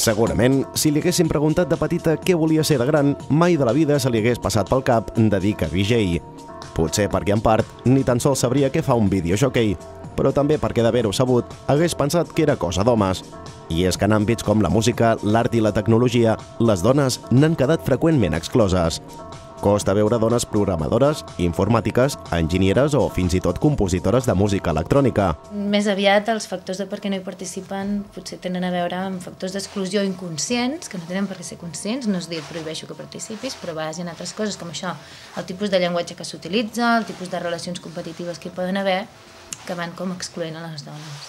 Segurament, si li haguessin preguntat de petita què volia ser de gran, mai de la vida se li hagués passat pel cap de dir que DJ. Potser perquè, en part, ni tan sols sabria què fa un videojockey, però també perquè d'haver-ho sabut hagués pensat que era cosa d'homes. I és que en àmbits com la música, l'art i la tecnologia, les dones n'han quedat freqüentment excloses. Costa veure dones programadores, informàtiques, enginyeres o fins i tot compositores de música electrònica. Més aviat els factors de per què no hi participen potser tenen a veure amb factors d'exclusió inconscients, que no tenen per què ser conscients, no és dir prohibeixo que participis, però a vegades hi ha altres coses com això, el tipus de llenguatge que s'utilitza, el tipus de relacions competitives que hi poden haver, que van com excloent a les dones.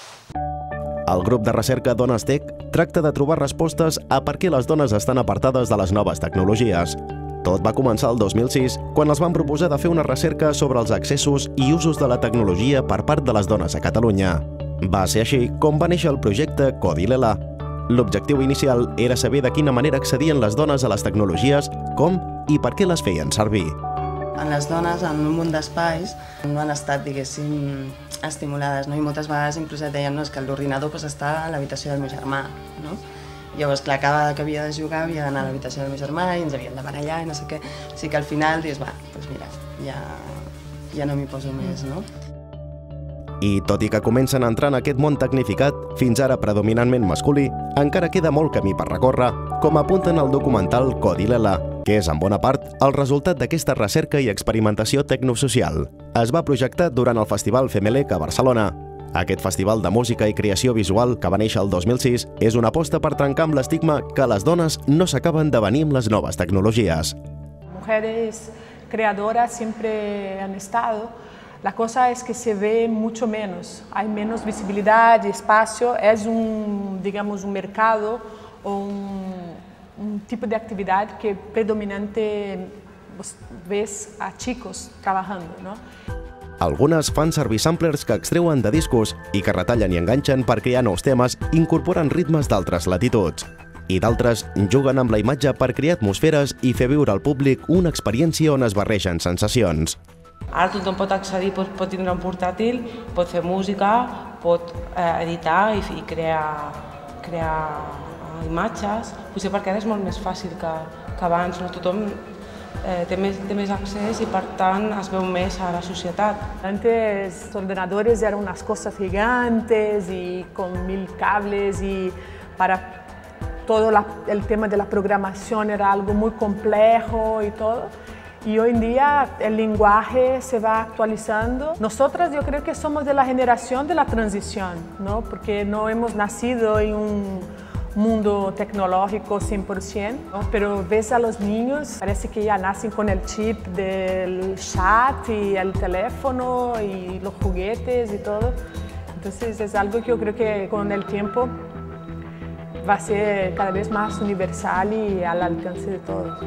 El grup de recerca Dones Tech tracta de trobar respostes a per què les dones estan apartades de les noves tecnologies. Tot va començar el 2006, quan els van proposar de fer una recerca sobre els accessos i usos de la tecnologia per part de les dones a Catalunya. Va ser així com va néixer el projecte Codilela. L'objectiu inicial era saber de quina manera accedien les dones a les tecnologies, com i per què les feien servir. Les dones en un munt d'espais no han estat, diguéssim, estimulades, no? I moltes vegades inclús et deien que l'ordinador està a l'habitació del meu germà, no? Llavors, clar, cada vegada que havia de jugar havia d'anar a l'habitació del meu germà i ens havíem de barallar i no sé què. O sigui que al final dius, doncs mira, ja no m'hi poso més, no? I tot i que comencen a entrar en aquest món tecnificat, fins ara predominantment masculí, encara queda molt camí per recórrer, com apunten al documental Codilela, que és en bona part el resultat d'aquesta recerca i experimentació tecnosocial. Es va projectar durant el Festival Femelec a Barcelona. Aquest festival de música i creació visual, que va néixer el 2006, és una aposta per trencar amb l'estigma que les dones no s'acaben de venir amb les noves tecnologies. Mujeres creadoras siempre han estado. La cosa es que se ve mucho menos, hay menos visibilidad y espacio, es digamos, un mercado o un tipo de actividad que predominante ves a chicos trabajando, ¿no? Algunes fan servir samplers que extreuen de discos i que retallen i enganxen per crear nous temes incorporant ritmes d'altres latituds. I d'altres juguen amb la imatge per crear atmosferes i fer viure al públic una experiència on es barregen sensacions. Ara tothom pot accedir, pot tindre un portàtil, pot fer música, pot editar i crear imatges. Potser perquè ara és molt més fàcil que abans, tothom té més accés y, per tant, es veu més a la societat. Antes los ordenadores eran unas cosas gigantes y con 1000 cables y para todo el tema de la programación era algo muy complejo y todo. Y hoy en día el lenguaje se va actualizando. Nosotras yo creo que somos de la generación de la transición, ¿no? Porque no hemos nacido en un mundo tecnológico 100%, ¿no? Pero ves a los niños, parece que ya nacen con el chip del chat y el teléfono y los juguetes y todo. Entonces es algo que yo creo que con el tiempo va a ser cada vez más universal y al alcance de todos.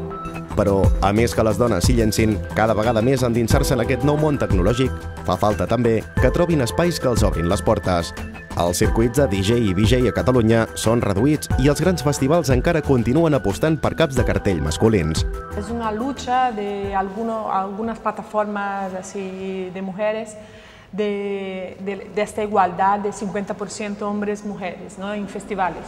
Però, a més que les dones s'hi llencin cada vegada més a endinsar-se en aquest nou món tecnològic, fa falta també que trobin espais que els obrin les portes. Els circuits de DJ i VJ a Catalunya són reduïts i els grans festivals encara continuen apostant per caps de cartell masculins. Es una lucha de algunas plataformas así de mujeres de esta igualdad de 50% hombres-mujeres, ¿no? En festivales,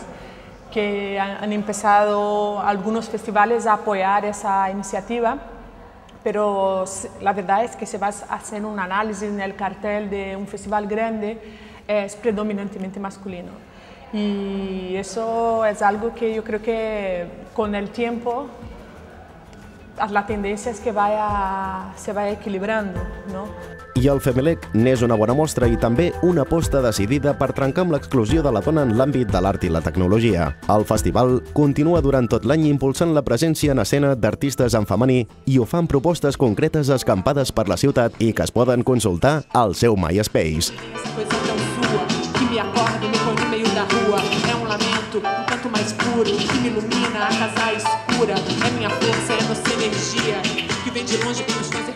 que han empezado algunos festivales a apoyar esa iniciativa, pero la verdad es que si vas a hacer un análisis en el cartel de un festival grande, es predominantemente masculino. Y eso es algo que yo creo que con el tiempo la tendencia es que se vaya equilibrando, ¿no? I el Femelec n'és una bona mostra i també una aposta decidida per trencar amb l'exclusió de la dona en l'àmbit de l'art i la tecnologia. El festival continua durant tot l'any impulsant la presència en escena d'artistes en femení i ho fan propostes concretes escampades per la ciutat i que es poden consultar al seu MySpace. Me acorda, me põe no meio da rua. É lamento, tanto mais puro, que me ilumina a casa escura. É minha força, é nossa energia, que vem de longe para nos fazer